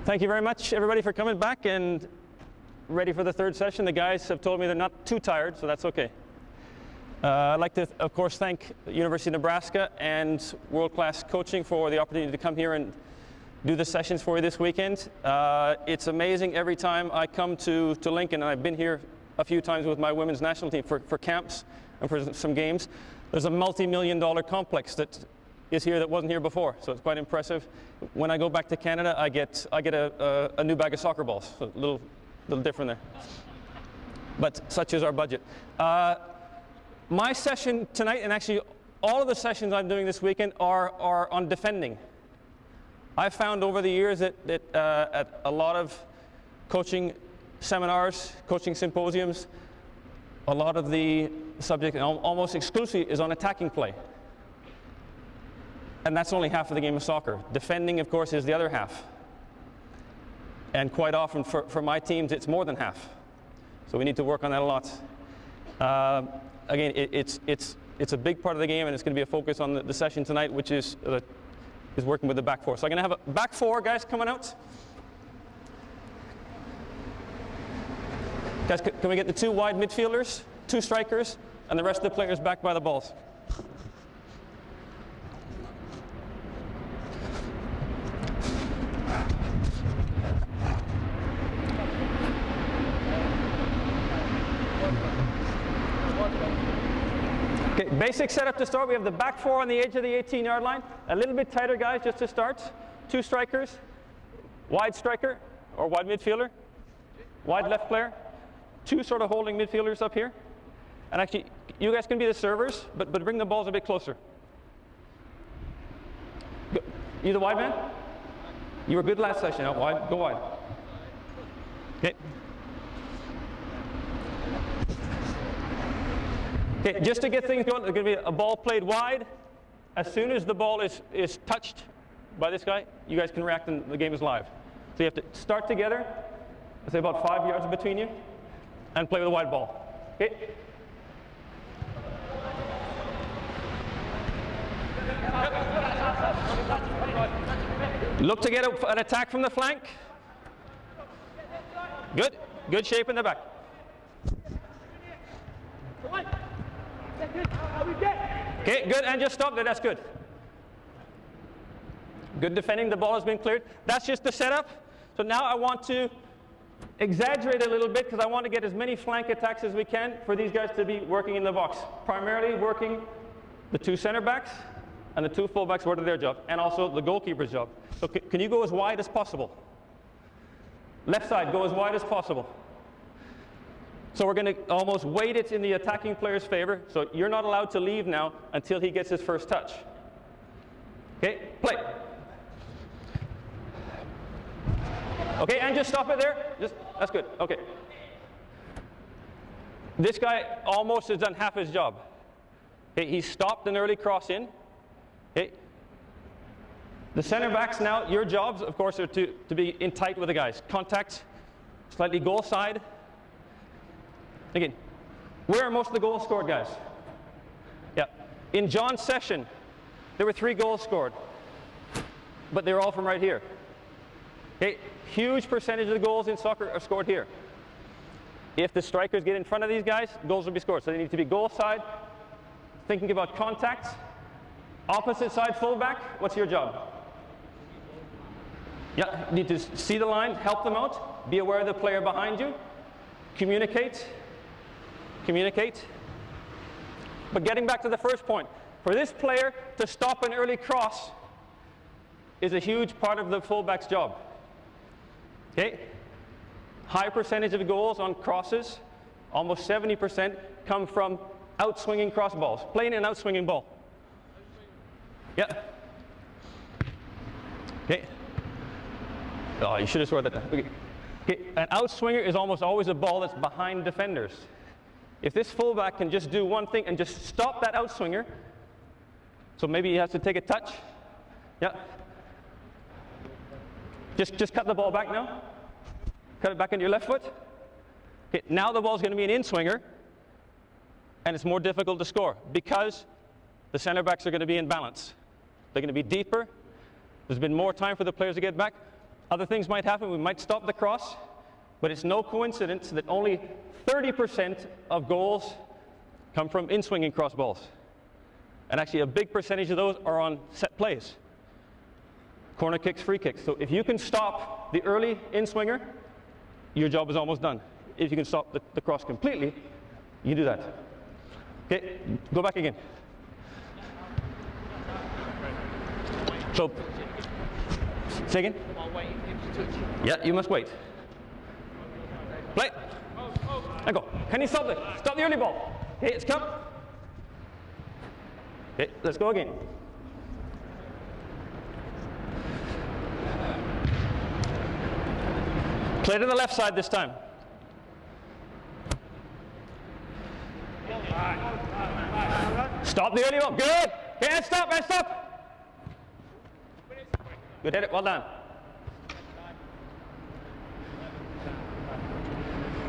Thank you very much, everybody, for coming back and ready for the third session. The guys have told me they're not too tired, so that's okay. I'd like to, of course, thank University of Nebraska and World Class Coaching for the opportunity to come here and do the sessions for you this weekend. It's amazing every time I come to Lincoln, and I've been here a few times with my women's national team for camps and for some games. There's a multi-million-dollar complex that is here that wasn't here before, so it's quite impressive. When I go back to Canada, I get a new bag of soccer balls, so a little different there. But such is our budget. My session tonight, and actually all of the sessions I'm doing this weekend are on defending. I've found over the years that at a lot of coaching seminars, coaching symposiums, a lot of the subject, almost exclusively, is on attacking play. And that's only half of the game of soccer. Defending, of course, is the other half. And quite often for my teams, it's more than half. So we need to work on that a lot. Again, it's a big part of the game, and it's going to be a focus on the session tonight, which is working with the back four. So I'm going to have a back four guys coming out. Guys, can we get the two wide midfielders, two strikers, and the rest of the players back by the balls? Okay, basic setup to start. We have the back four on the edge of the 18-yard line. A little bit tighter, guys, just to start. Two strikers, wide striker or wide midfielder, wide left player, two sort of holding midfielders up here. And actually, you guys can be the servers, but bring the balls a bit closer. You the wide man? You were good last session. Out wide, go wide. Okay. Okay, just to get things going, there's going to be a ball played wide. As soon as the ball is touched by this guy, you guys can react and the game is live. So you have to start together, let's say about 5 yards between you, and play with a wide ball. Okay? Look to get an attack from the flank. Good. Good shape in the back. Okay, good, and just stop there, that's good. Good defending, the ball has been cleared. That's just the setup. So now I want to exaggerate a little bit because I want to get as many flank attacks as we can for these guys to be working in the box. Primarily working the two center backs and the two fullbacks, what are their job, and also the goalkeeper's job. So can you go as wide as possible? Left side, go as wide as possible. So we're going to almost weight it in the attacking player's favor. So you're not allowed to leave now until he gets his first touch. Okay, play. Okay, and just stop it there. That's good. Okay. This guy almost has done half his job. Okay, he stopped an early cross in. Okay. The center backs now, your jobs, of course, are to be in tight with the guys. Contact, slightly goal side. Again, where are most of the goals scored, guys? Yeah. In John's session, there were 3 goals scored, but they were all from right here. Okay, huge percentage of the goals in soccer are scored here. If the strikers get in front of these guys, goals will be scored. So they need to be goal side, thinking about contacts. Opposite side fullback, what's your job? Yeah, you need to see the line, help them out, be aware of the player behind you, communicate. But getting back to the first point, for this player to stop an early cross is a huge part of the fullback's job. Okay? High percentage of goals on crosses, almost 70%, come from outswinging cross balls, playing an outswinging ball. Yeah. Okay. Oh, you should have scored that down. Okay. Okay. An outswinger is almost always a ball that's behind defenders. If this fullback can just do one thing and just stop that outswinger, so maybe he has to take a touch. Yeah. Just cut the ball back now. Cut it back into your left foot. Okay. Now the ball's going to be an in-swinger, and it's more difficult to score because the center backs are going to be in balance. They're going to be deeper. There's been more time for the players to get back. Other things might happen. We might stop the cross, but it's no coincidence that only 30% of goals come from in-swinging cross balls. And actually a big percentage of those are on set plays. Corner kicks, free kicks. So if you can stop the early in-swinger, your job is almost done. If you can stop the cross completely, you do that. Okay, go back again. So, say again? Yeah, you must wait. Play. And go. Can you stop the early ball? Okay, it's come. Okay, let's go again. Play to the left side this time. Stop the early ball. Good. Okay, and stop, and stop. Good hit it. Well done.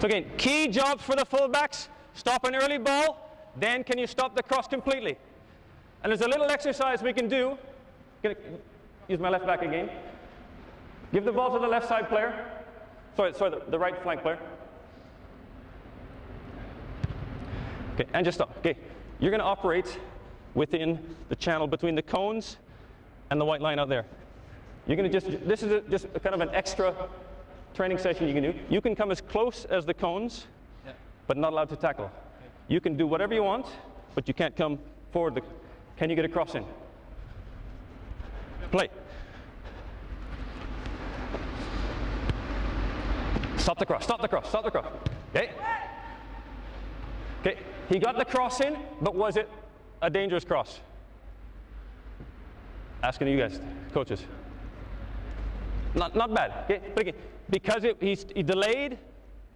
So again, key jobs for the fullbacks. Stop an early ball. Then can you stop the cross completely? And there's a little exercise we can do. Gonna use my left back again. Give the ball to the left side player. Sorry, the right flank player. Okay, and just stop. Okay, you're going to operate within the channel between the cones and the white line out there. You're going to this is just a kind of an extra training session you can do. You can come as close as the cones, but not allowed to tackle. You can do whatever you want, but you can't come forward. Can you get a cross in? Play. Stop the cross, stop the cross, stop the cross. Okay. Okay, he got the cross in, but was it a dangerous cross? Asking you guys, coaches. Not bad. Okay, but again, because he delayed,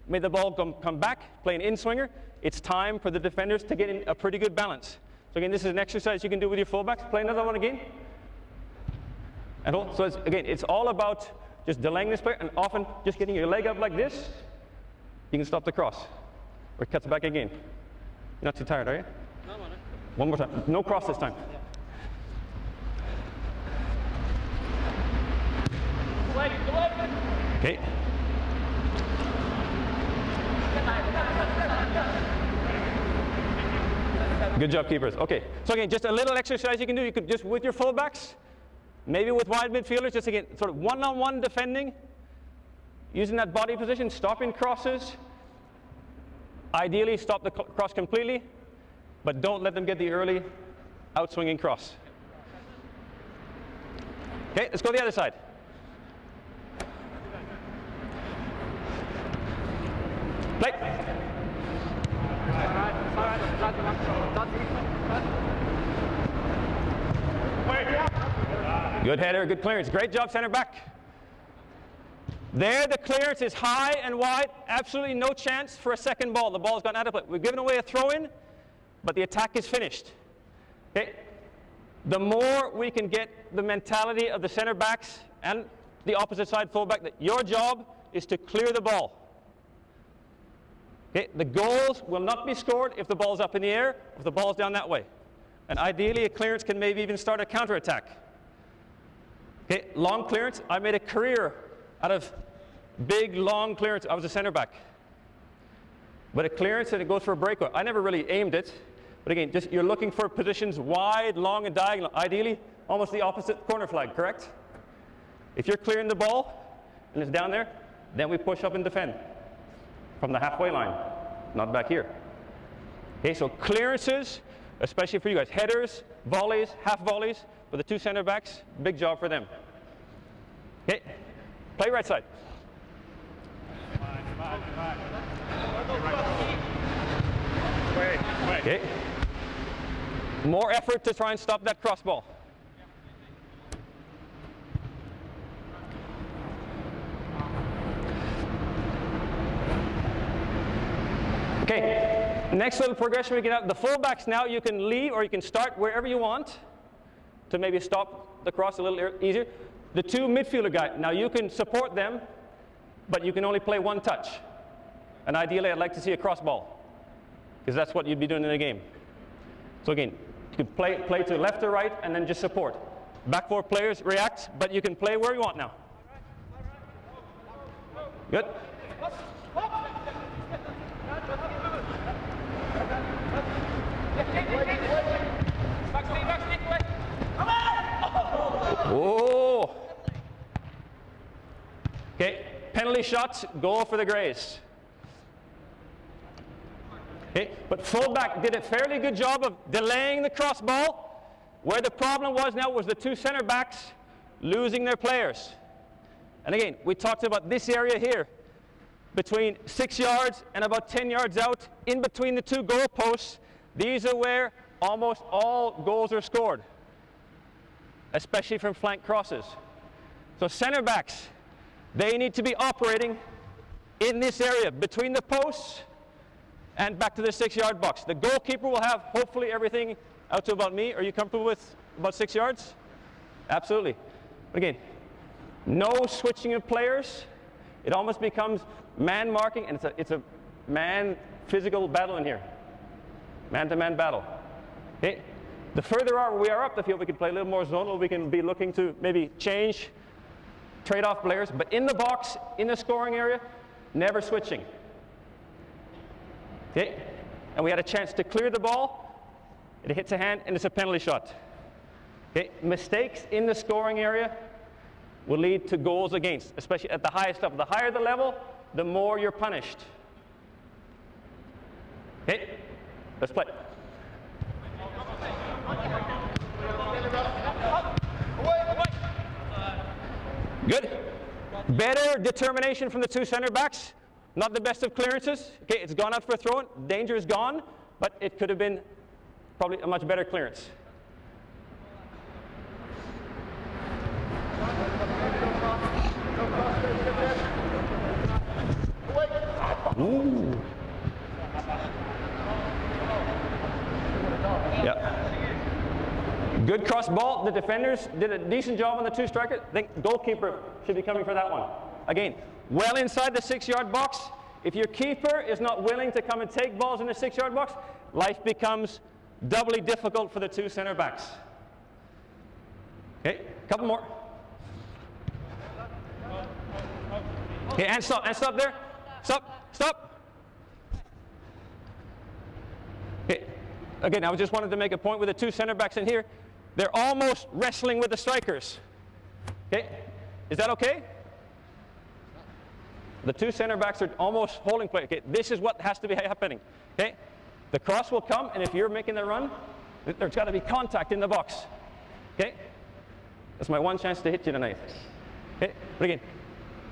made the ball come back, play an in-swinger, it's time for the defenders to get in a pretty good balance. So again, this is an exercise you can do with your fullbacks. Play another one again. And hold. So it's all about just delaying this player, and often just getting your leg up like this, you can stop the cross. Or it cuts back again. You're not too tired, are you? No, no. One more time. No cross this time. Okay. Good job, keepers. Okay. So again, just a little exercise you can do. You could just with your fullbacks, maybe with wide midfielders, just again, sort of one-on-one defending, using that body position, stopping crosses. Ideally, stop the cross completely, but don't let them get the early outswinging cross. Okay, let's go to the other side. Play. Good header, good clearance. Great job, center back. There, the clearance is high and wide. Absolutely no chance for a second ball. The ball's gone out of play. We've given away a throw-in, but the attack is finished. Okay? The more we can get the mentality of the center backs and the opposite side fullback that your job is to clear the ball. Okay? The goals will not be scored if the ball's up in the air, if the ball's down that way. And ideally, a clearance can maybe even start a counterattack. Okay? Long clearance. I made a career out of big, long clearance. I was a center back. But a clearance and it goes for a breakaway. I never really aimed it. But again, just you're looking for positions wide, long, and diagonal. Ideally, almost the opposite corner flag, correct? If you're clearing the ball and it's down there, then we push up and defend from the halfway line, not back here. Okay, so clearances, especially for you guys. Headers, volleys, half volleys, for the two center backs, big job for them. Okay, play right side. Okay. More effort to try and stop that cross ball. Okay, next little progression we get out. The fullbacks now you can leave or you can start wherever you want to maybe stop the cross a little easier. The two midfielder guys, now you can support them, but you can only play one touch. And ideally I'd like to see a cross ball, because that's what you'd be doing in the game. So again, you can play to left or right and then just support. Back four players react, but you can play where you want now. Good. Oh. Okay, penalty shots, goal for the Grays. Okay, but fullback did a fairly good job of delaying the cross ball. Where the problem was now was the two center backs losing their players. And again, we talked about this area here, between 6 yards and about 10 yards out, in between the two goal posts. These are where almost all goals are scored, especially from flank crosses. So center backs, they need to be operating in this area, between the posts and back to the 6-yard box. The goalkeeper will have hopefully everything out to about me. Are you comfortable with about 6 yards? Absolutely. But again, no switching of players. It almost becomes man marking, and it's a man physical battle in here. Man-to-man battle. Okay. The further we are up the field, we can play a little more zonal. We can be looking to maybe change, trade off players. But in the box, in the scoring area, never switching. Okay. And we had a chance to clear the ball. It hits a hand, and it's a penalty shot. Okay. Mistakes in the scoring area will lead to goals against, especially at the highest level. The higher the level, the more you're punished. Okay, let's play. Good. Better determination from the two center backs. Not the best of clearances. Okay, it's gone out for a throw-in. Danger is gone, but it could have been probably a much better clearance. Ooh. Yeah. Good cross ball. The defenders did a decent job on the two strikers. I think goalkeeper should be coming for that one. Again, well inside the 6-yard box. If your keeper is not willing to come and take balls in the 6-yard box, life becomes doubly difficult for the two center backs. Okay, a couple more. Okay, and stop there. Stop. Okay, again, I just wanted to make a point with the two center backs in here. They're almost wrestling with the strikers. Okay, is that okay? The two center backs are almost holding play. Okay, this is what has to be happening. Okay, the cross will come, and if you're making the run, there's got to be contact in the box. Okay, that's my one chance to hit you tonight. Okay, but again,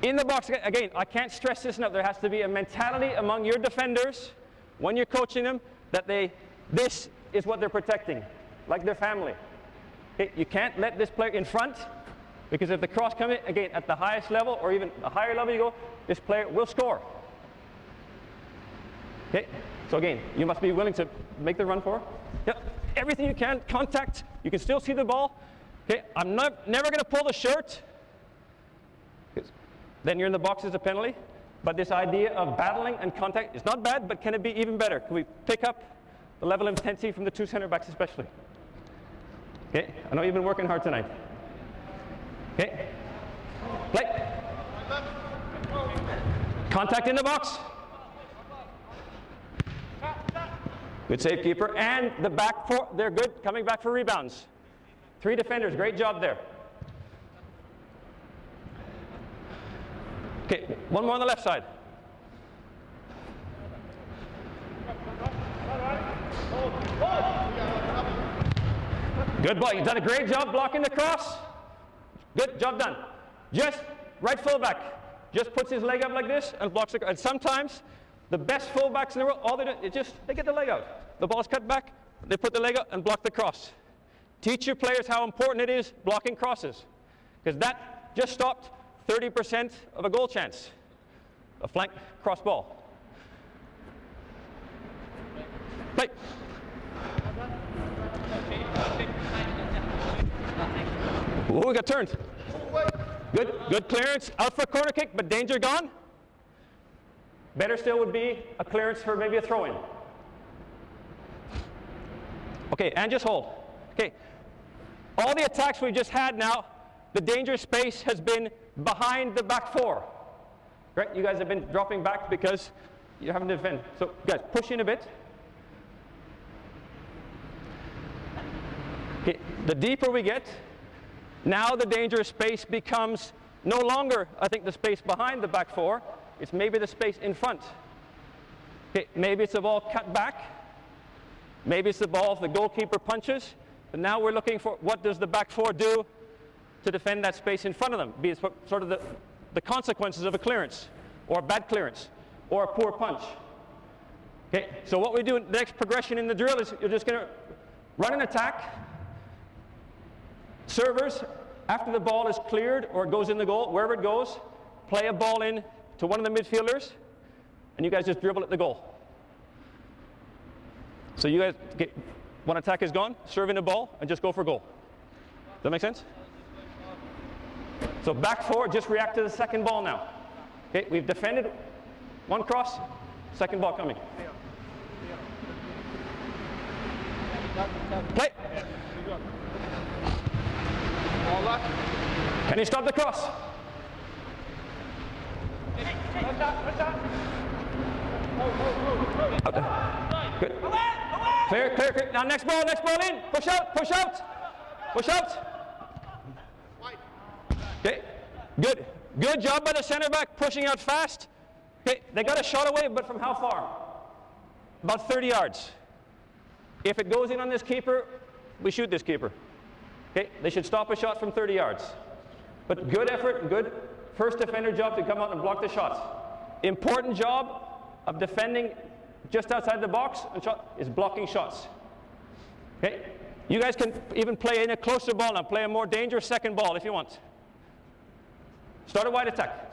in the box, again, I can't stress this enough. There has to be a mentality among your defenders when you're coaching them that this is what they're protecting, like their family. Okay, you can't let this player in front, because if the cross comes in, again, at the highest level or even a higher level you go, this player will score. Okay, so again, you must be willing to make the run for it. Yep, everything you can, contact, you can still see the ball. Okay, I'm never going to pull the shirt. Then you're in the box as a penalty. But this idea of battling and contact is not bad, but can it be even better? Can we pick up the level of intensity from the two center backs especially? Okay, I know you've been working hard tonight. Okay, play. Contact in the box. Good save, keeper. And the back four, they're good, coming back for rebounds. 3 defenders, great job there. Okay, one more on the left side. Good ball. You've done a great job blocking the cross. Good job done. Just right fullback just puts his leg up like this and blocks the cross. And sometimes the best fullbacks in the world, all they do is they get the leg out. The ball's cut back, they put the leg out and block the cross. Teach your players how important it is blocking crosses, because that just stopped 30% of a goal chance, a flank cross ball. Play. Ooh, we got turned. Good clearance, out for a corner kick, but danger gone. Better still would be a clearance for maybe a throw-in. Okay, and just hold. Okay, all the attacks we just had now, the danger space has been behind the back four. Right? You guys have been dropping back because you haven't defended. So guys, push in a bit. Okay. The deeper we get, now the dangerous space becomes no longer, I think, the space behind the back four. It's maybe the space in front. Okay. Maybe it's the ball cut back. Maybe it's the ball if the goalkeeper punches. But now we're looking for what does the back four do to defend that space in front of them, be it sort of the consequences of a clearance, or a bad clearance, or a poor punch. Okay, so what we do in the next progression in the drill is you're just going to run an attack. Servers, after the ball is cleared or it goes in the goal, wherever it goes, play a ball in to one of the midfielders, and you guys just dribble at the goal. So you guys, one attack is gone, serve in the ball, and just go for goal. Does that make sense? So back four, just react to the second ball now. Okay, we've defended one cross, second ball coming. Play. Can you stop the cross? Good. Clear, clear, clear. Now next ball in. Push out, push out. Push out. Okay, good. Good job by the center back, pushing out fast. Okay, they got a shot away, but from how far? About 30 yards. If it goes in on this keeper, we shoot this keeper. Okay, they should stop a shot from 30 yards. But good effort, good first defender job to come out and block the shots. Important job of defending just outside the box and shot is blocking shots. Okay, you guys can even play in a closer ball now, play a more dangerous second ball if you want. Start a wide attack.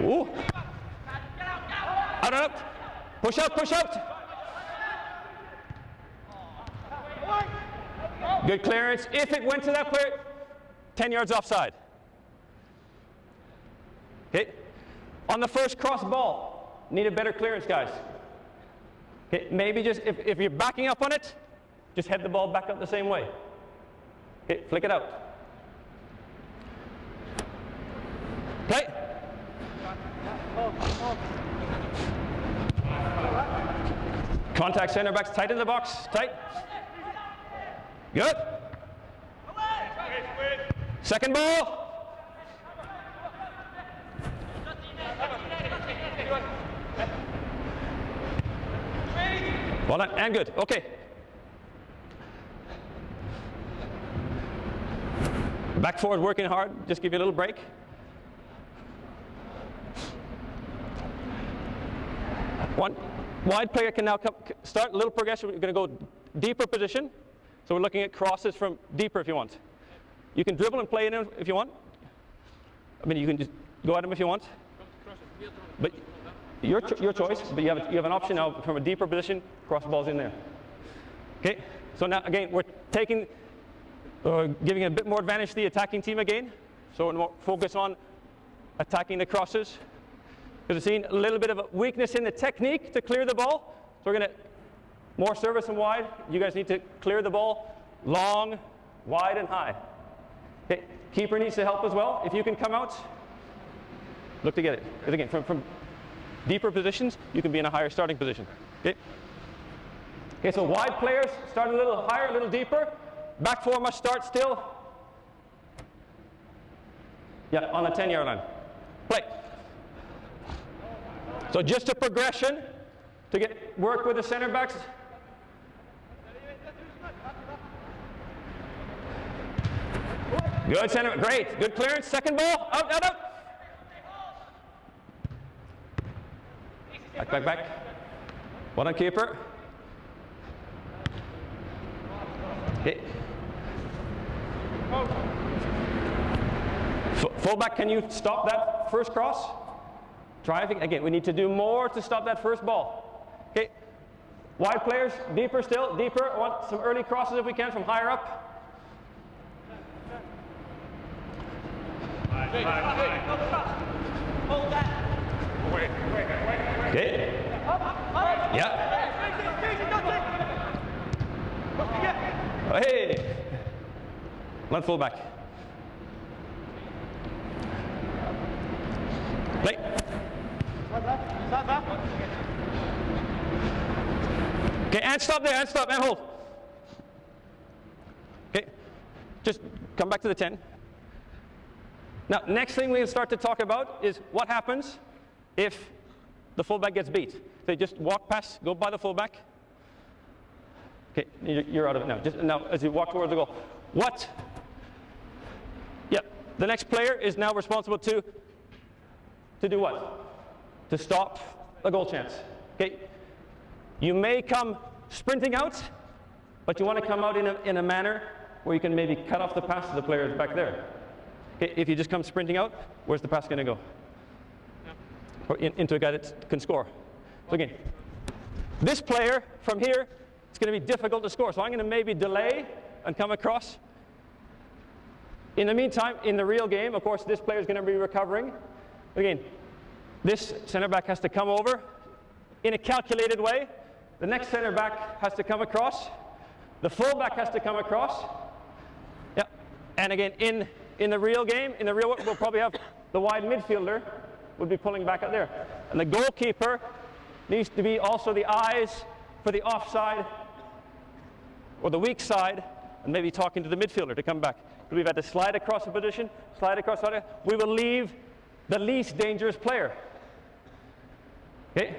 Ooh. Out, out. Push out, push out. Good clearance. If it went to that player, 10 yards offside. Okay. On the first cross ball, need a better clearance, guys. Okay. Maybe just, if you're backing up on it, just head the ball back up the same way. Okay, flick it out. Play. Contact center backs tight in the box. Tight. Good. Second ball. Well done, and good. Okay. Back forward, working hard. Just give you a little break. One wide player can now start a little progression. We're going to go deeper position. So we're looking at crosses from deeper if you want. You can dribble and play in if you want. I mean, you can just go at them if you want. But your choice. But you have an option now from a deeper position. Cross the balls in there. Okay. So now again, we're taking. Giving a bit more advantage to the attacking team again. So we're more focus on attacking the crosses. Because we've seen a little bit of a weakness in the technique to clear the ball. So we're going to, more service and wide. You guys need to clear the ball long, wide, and high. Okay. Keeper needs to help as well. If you can come out, look to get it. Because again, from deeper positions, you can be in a higher starting position. Okay. Okay, so wide players start a little higher, a little deeper. Back four must start still. Yeah, on the 10-yard line. Play. So just a progression to get work with the center backs. Good center, great. Good clearance. Second ball. Out, out, out. Back, back, back. Well done, keeper. Okay. Fullback, can you stop that first cross? Driving, again, we need to do more to stop that first ball. Okay, wide players, deeper still, deeper. I want some early crosses if we can from higher up. Okay. Yeah. Hey. One fullback. Play. Okay, and stop there, and stop, and hold. Okay, just come back to the 10. Now, next thing we'll start to talk about is what happens if the fullback gets beat. So just walk past, go by the fullback. Okay, you're out of it now. Just now, as you walk towards the goal. What? Yep, the next player is now responsible to do what? To stop a goal chance. Okay, you may come sprinting out, but you want to come out in a manner where you can maybe cut off the pass to the players back there. Okay, if you just come sprinting out, where's the pass going to go? Or into a guy that can score. So again, this player from here, it's going to be difficult to score. So I'm going to maybe delay and come across. In the meantime, in the real game, of course, this player is going to be recovering. Again, this center back has to come over in a calculated way. The next center back has to come across. The fullback has to come across. Yeah. And again, in the real game, in the real world, we'll probably have the wide midfielder would be pulling back out there. And the goalkeeper needs to be also the eyes for the offside or the weak side, and maybe talking to the midfielder to come back. We've had to slide across the position, slide across. We will leave the least dangerous player. Okay?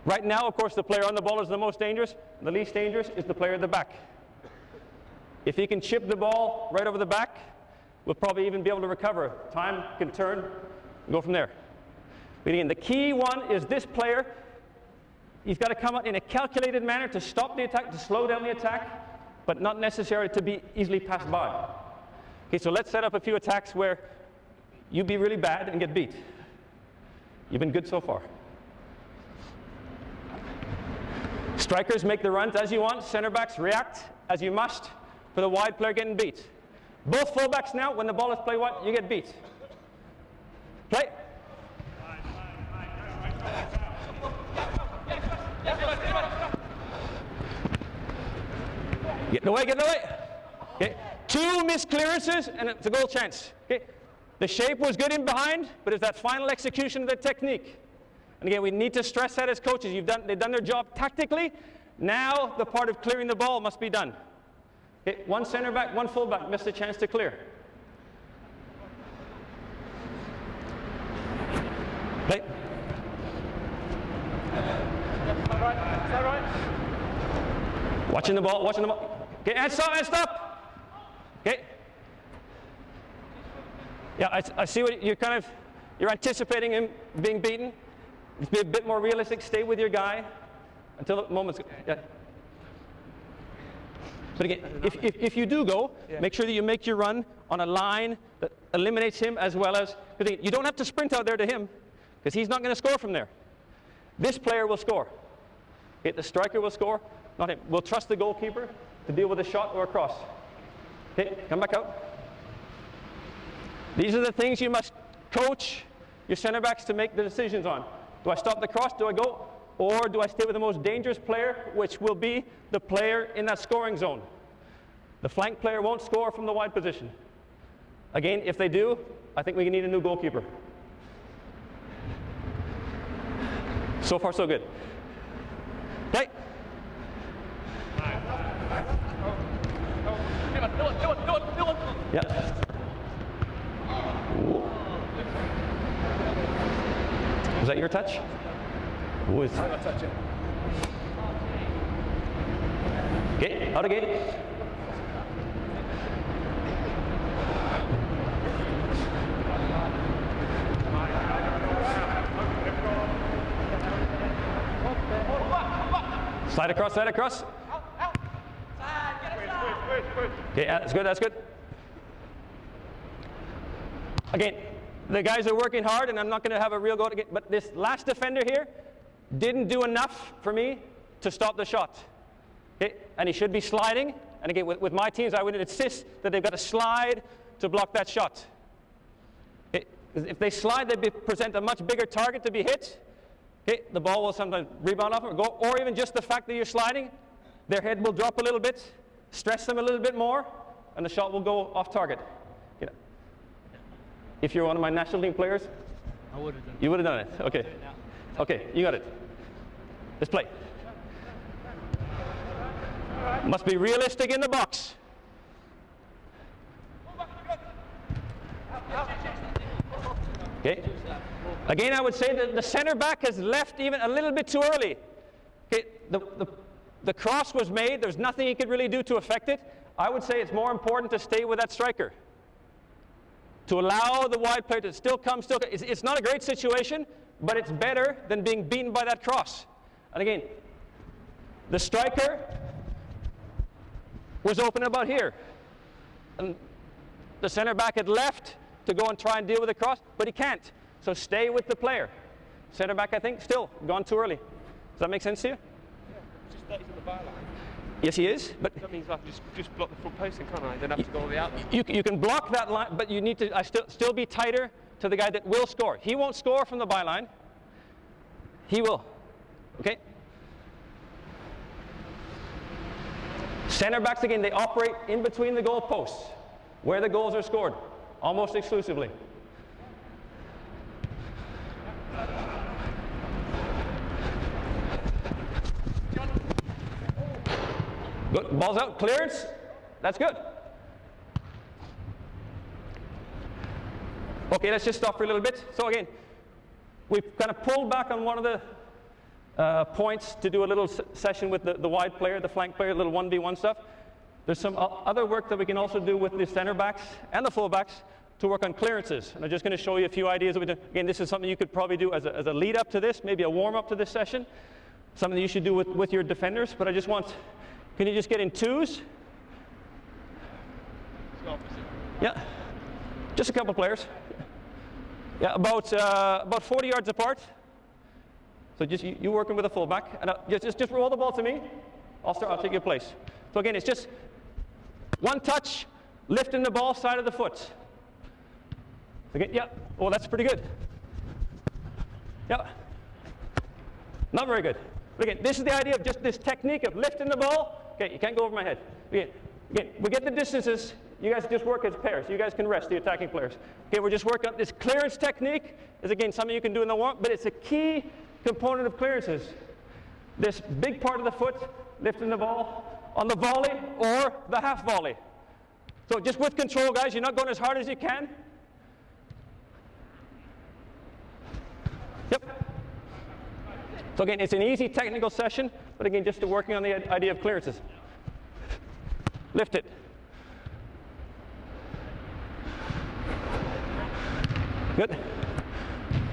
Right now, of course, the player on the ball is the most dangerous. The least dangerous is the player at the back. If he can chip the ball right over the back, we'll probably even be able to recover. Time can turn and go from there. But again, the key one is this player. He's got to come out in a calculated manner to stop the attack, to slow down the attack, but not necessarily to be easily passed by. Okay, so let's set up a few attacks where you be really bad and get beat. You've been good so far. Strikers make the runs as you want. Center backs react as you must for the wide player getting beat. Both fullbacks now, when the ball is played wide, you get beat. Play. Get in the way, get in the way. Okay. 2 missed clearances and it's a goal chance. Okay. The shape was good in behind, but it's that final execution of the technique. And again, we need to stress that as coaches. They've done their job tactically. Now the part of clearing the ball must be done. Okay. 1 center back, 1 fullback missed a chance to clear. Play. Is that right? Watching the ball, watching the ball. Okay, and stop, and stop. Okay. Yeah, I see what you're anticipating him being beaten. Let's be a bit more realistic. Stay with your guy until the moment's. Yeah. But again, if you do go, make sure that you make your run on a line that eliminates him as well as. Because you don't have to sprint out there to him, because he's not going to score from there. This player will score. Okay, the striker will score, not him. We'll trust the goalkeeper to deal with a shot or a cross. Okay, come back out. These are the things you must coach your center backs to make the decisions on. Do I stop the cross? Do I go? Or do I stay with the most dangerous player, which will be the player in that scoring zone? The flank player won't score from the wide position. Again, if they do, I think we need a new goalkeeper. So far, so good. Okay. Yeah. Was that your touch? Was. Okay, out again. Slide across, slide across. Okay, that's good, that's good. Again, the guys are working hard, and I'm not going to have a real go again, but this last defender here didn't do enough for me to stop the shot. Okay, and he should be sliding, and again, with my teams, I would insist that they've got to slide to block that shot. Okay, if they slide, they present a much bigger target to be hit. Okay, the ball will sometimes rebound off or go, or even just the fact that you're sliding, their head will drop a little bit, stress them a little bit more, and the shot will go off target. You know, if you're one of my national team players, I would have done it. you would have done it. Okay. Okay, you got it. Let's play. Must be realistic in the box. Okay. Again, I would say that the center back has left even a little bit too early. Okay. The cross was made. There's nothing he could really do to affect it. I would say it's more important to stay with that striker. To allow the wide player to still come, it's not a great situation, but it's better than being beaten by that cross. And again, the striker was open about here. And the center back had left to go and try and deal with the cross, but he can't. So stay with the player. Center back, I think, still gone too early. Does that make sense to you? Yeah, just that he's on the byline. Yes, he is. But That means I can just block the front post, can't I? Then have to go on the outlet. you can block that line, but you need to still be tighter to the guy that will score. He won't score from the byline. He will. Okay? Center backs, again, they operate in between the goal posts, where the goals are scored, almost exclusively. Good. Ball's out. Clearance. That's good. Okay, let's just stop for a little bit. So again, we've kind of pulled back on one of the points to do a little session with the wide player, the flank player, a little 1v1 stuff. There's some other work that we can also do with the center backs and the full backs to work on clearances. And I'm just going to show you a few ideas that we do. Again, this is something you could probably do as a lead up to this, maybe a warm up to this session. Something you should do with your defenders, but I just want, can you just get in twos? Yeah, just a couple players. Yeah, about 40 yards apart. So just you working with a fullback, and just roll the ball to me. I'll take your place. So again, it's just one touch, lifting the ball side of the foot. Again, yeah. Oh, that's pretty good. Yeah. Not very good. But again, this is the idea of just this technique of lifting the ball. Okay, you can't go over my head. Again, we get the distances. You guys just work as pairs. You guys can rest, the attacking players. Okay, we're just working on this clearance technique. Is again something you can do in the warm-up, but it's a key component of clearances. This big part of the foot, lifting the ball on the volley or the half volley. So just with control, guys, you're not going as hard as you can. Yep. So again, it's an easy technical session, but again, just working on the idea of clearances. Lift it. Good.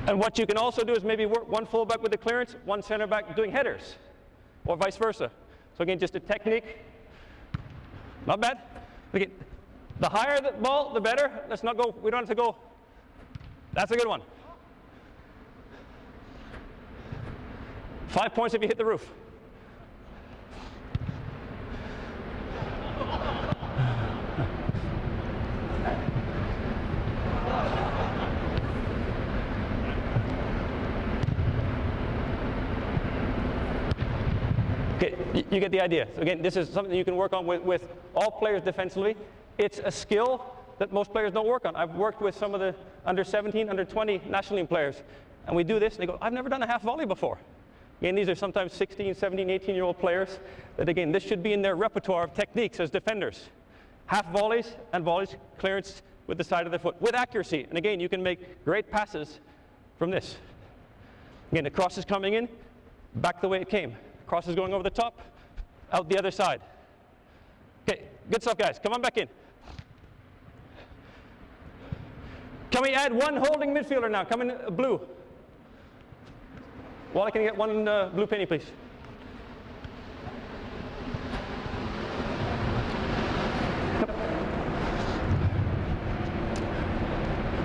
And what you can also do is maybe work one fullback with the clearance, one center back doing headers, or vice versa. So again, just a technique. Not bad. Again, the higher the ball, the better. Let's not go, we don't have to go. That's a good one. 5 points if you hit the roof. Okay, you get the idea. So again, this is something you can work on with all players defensively. It's a skill that most players don't work on. I've worked with some of the under 17, under 20 national team players, and we do this, and they go, I've never done a half volley before. Again, these are sometimes 16, 17, 18-year-old players that, again, this should be in their repertoire of techniques as defenders. Half volleys and volleys, clearance with the side of the foot, with accuracy. And again, you can make great passes from this. Again, the cross is coming in, back the way it came. Cross is going over the top, out the other side. Okay, good stuff, guys. Come on back in. Can we add one holding midfielder now? Come in blue. Wally, can you get one blue penny, please?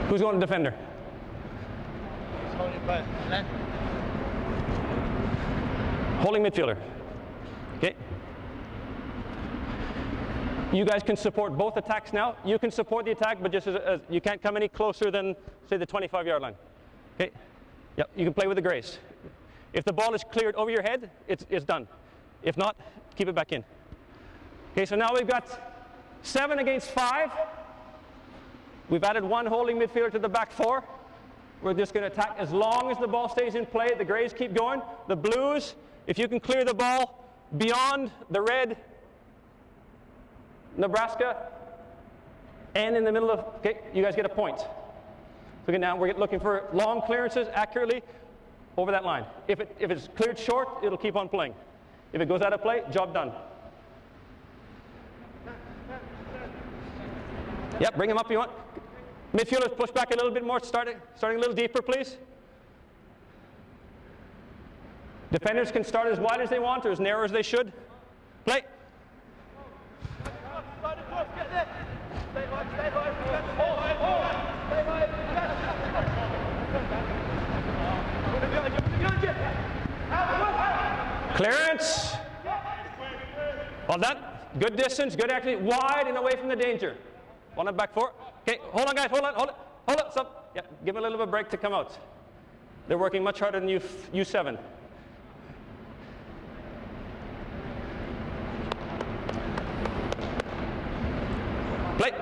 Who's going to defender? Holding midfielder. Okay. You guys can support both attacks now. You can support the attack, but just as you can't come any closer than, say, the 25-yard line. Okay. Yep. You can play with the grace. If the ball is cleared over your head, it's done. If not, keep it back in. Okay. So now we've got 7 against 5. We've added 1 holding midfielder to the back 4. We're just going to attack as long as the ball stays in play. The Grays keep going. The Blues, if you can clear the ball beyond the red Nebraska and in the middle of, okay, you guys get a point. So again, now we're looking for long clearances accurately over that line. If it's cleared short, it'll keep on playing. If it goes out of play, job done. Yep, bring him up if you want. Midfielders, push back a little bit more, starting a little deeper, please. Defenders can start as wide as they want or as narrow as they should. Play. Clearance. Well done. Good distance, good accuracy, wide and away from the danger. On the back 4. Okay, hold on guys, hold it, stop. Yeah, give a little bit of a break to come out. They're working much harder than U7. Play.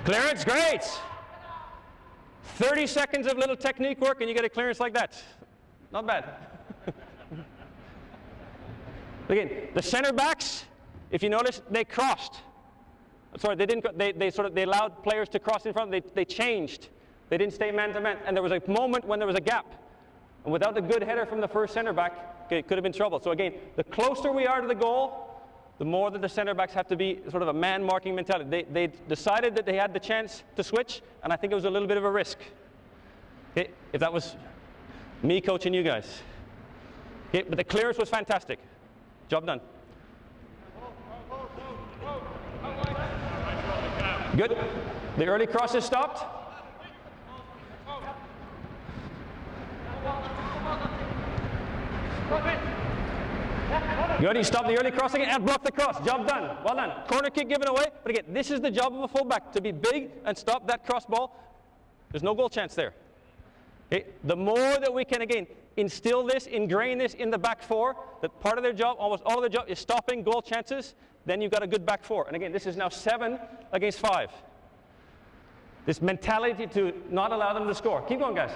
Clearance, great. 30 seconds of little technique work and you get a clearance like that. Not bad. Again, the center backs, if you notice, they crossed. Sorry, they didn't. They allowed players to cross in front. They changed. They didn't stay man to man. And there was a moment when there was a gap. And without a good header from the first center back, okay, it could have been trouble. So again, the closer we are to the goal, the more that the center backs have to be sort of a man-marking mentality. They decided that they had the chance to switch, and I think it was a little bit of a risk. Okay, if that was me coaching you guys. Okay, but the clearance was fantastic. Job done. Good. The early cross is stopped. Good, he stopped the early crossing and blocked the cross. Job done. Well done. Corner kick given away. But again, this is the job of a fullback, to be big and stop that cross ball. There's no goal chance there. Okay? The more that we can, again, instill this, ingrain this in the back 4, that part of their job, almost all of their job, is stopping goal chances, then you've got a good back 4. And again, this is now 7 against 5. This mentality to not allow them to score. Keep going, guys.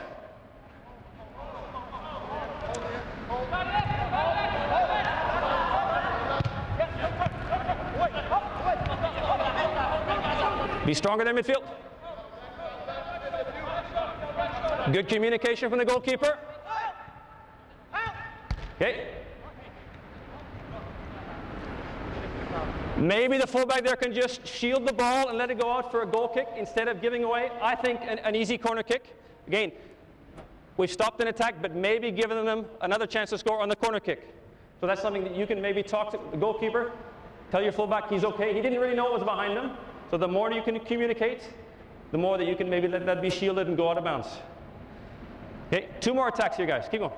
Be stronger than midfield. Good communication from the goalkeeper. Okay. Maybe the fullback there can just shield the ball and let it go out for a goal kick instead of giving away, I think, an easy corner kick. Again, we've stopped an attack, but maybe giving them another chance to score on the corner kick. So that's something that you can maybe talk to the goalkeeper, tell your fullback he's okay. He didn't really know what was behind him. So the more you can communicate, the more that you can maybe let that be shielded and go out of bounds. Okay, 2 more attacks here, guys. Keep going.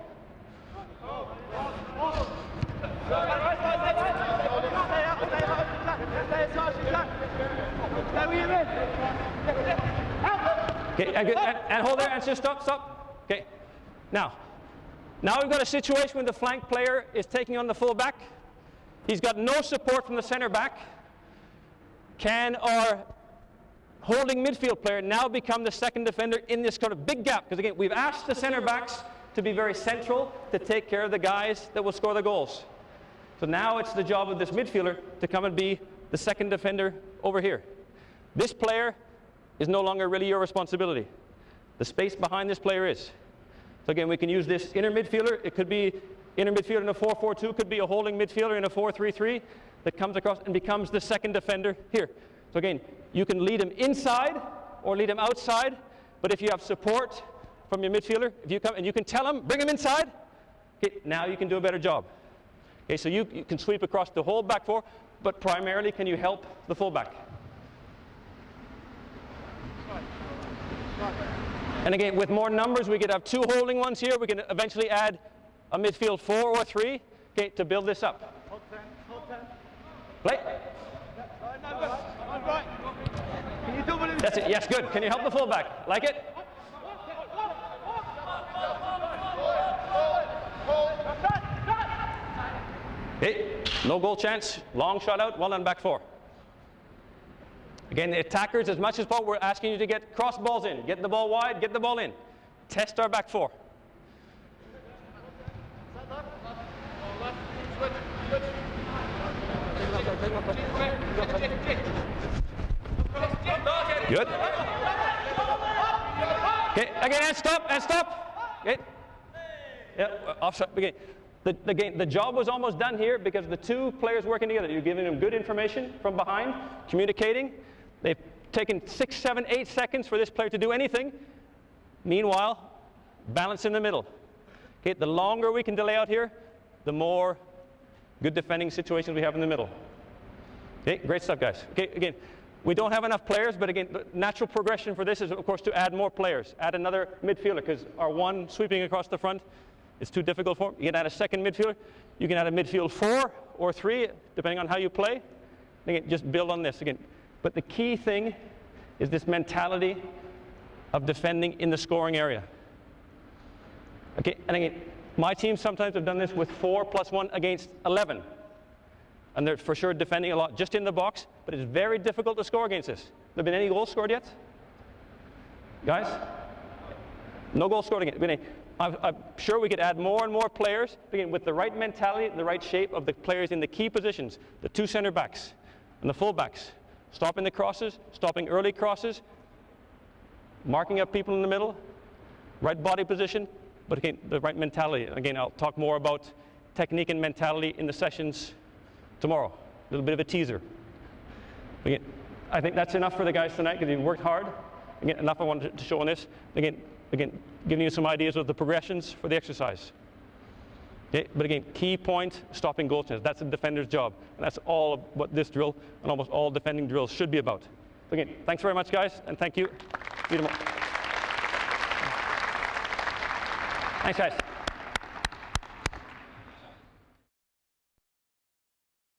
Okay, and hold there and just stop. Okay, now we've got a situation when the flank player is taking on the fullback. He's got no support from the center back. Can our holding midfield player now become the second defender in this kind of big gap? Because again, we've asked the center backs to be very central to take care of the guys that will score the goals. So now it's the job of this midfielder to come and be the second defender over here. This player is no longer really your responsibility. The space behind this player is. So again, we can use this inner midfielder. It could be inner midfielder in a 4-4-2, could be a holding midfielder in a 4-3-3 that comes across and becomes the second defender here. So again, you can lead him inside or lead him outside, but if you have support from your midfielder, if you come and you can tell him, bring him inside, okay, now you can do a better job. Okay, so you can sweep across the whole back 4, but primarily can you help the fullback? And again, with more numbers, we could have 2 holding ones here. We can eventually add a midfield 4 or 3, okay, to build this up. Play. That's it. Yes, good. Can you help the fullback? Like it? Okay, no goal chance, long shot out, well done, back 4. Again, the attackers, as much as possible, we're asking you to get cross balls in. Get the ball wide, get the ball in. Test our back 4. Good. Okay, again, and stop. Okay. Yeah, offside. Okay. The job was almost done here because the two players working together, you're giving them good information from behind, communicating. They've taken 6, 7, 8 seconds for this player to do anything. Meanwhile, balance in the middle. Okay, the longer we can delay out here, the more good defending situations we have in the middle. Okay, great stuff, guys. Okay, again, we don't have enough players, but again, the natural progression for this is, of course, to add more players. Add another midfielder, because our one sweeping across the front is too difficult for him. You can add a second midfielder. You can add a midfield 4 or 3, depending on how you play. Again, just build on this again. But the key thing is this mentality of defending in the scoring area. Okay, and again, my team sometimes have done this with 4 + 1 against 11. And they're for sure defending a lot just in the box, but it's very difficult to score against this. There been any goals scored yet? Guys? No goals scored again. I'm sure we could add more and more players, again, with the right mentality and the right shape of the players in the key positions, the 2 center backs and the full backs, stopping the crosses, stopping early crosses, marking up people in the middle, right body position, but again, the right mentality. Again, I'll talk more about technique and mentality in the sessions tomorrow. A little bit of a teaser. Again, I think that's enough for the guys tonight because you've worked hard. Again, enough I wanted to show on this. Again, giving you some ideas of the progressions for the exercise. Okay, but again, key point, stopping goal chances. That's a defender's job. And that's all of what this drill and almost all defending drills should be about. So again, thanks very much, guys, and thank you. See you tomorrow. Thanks, guys.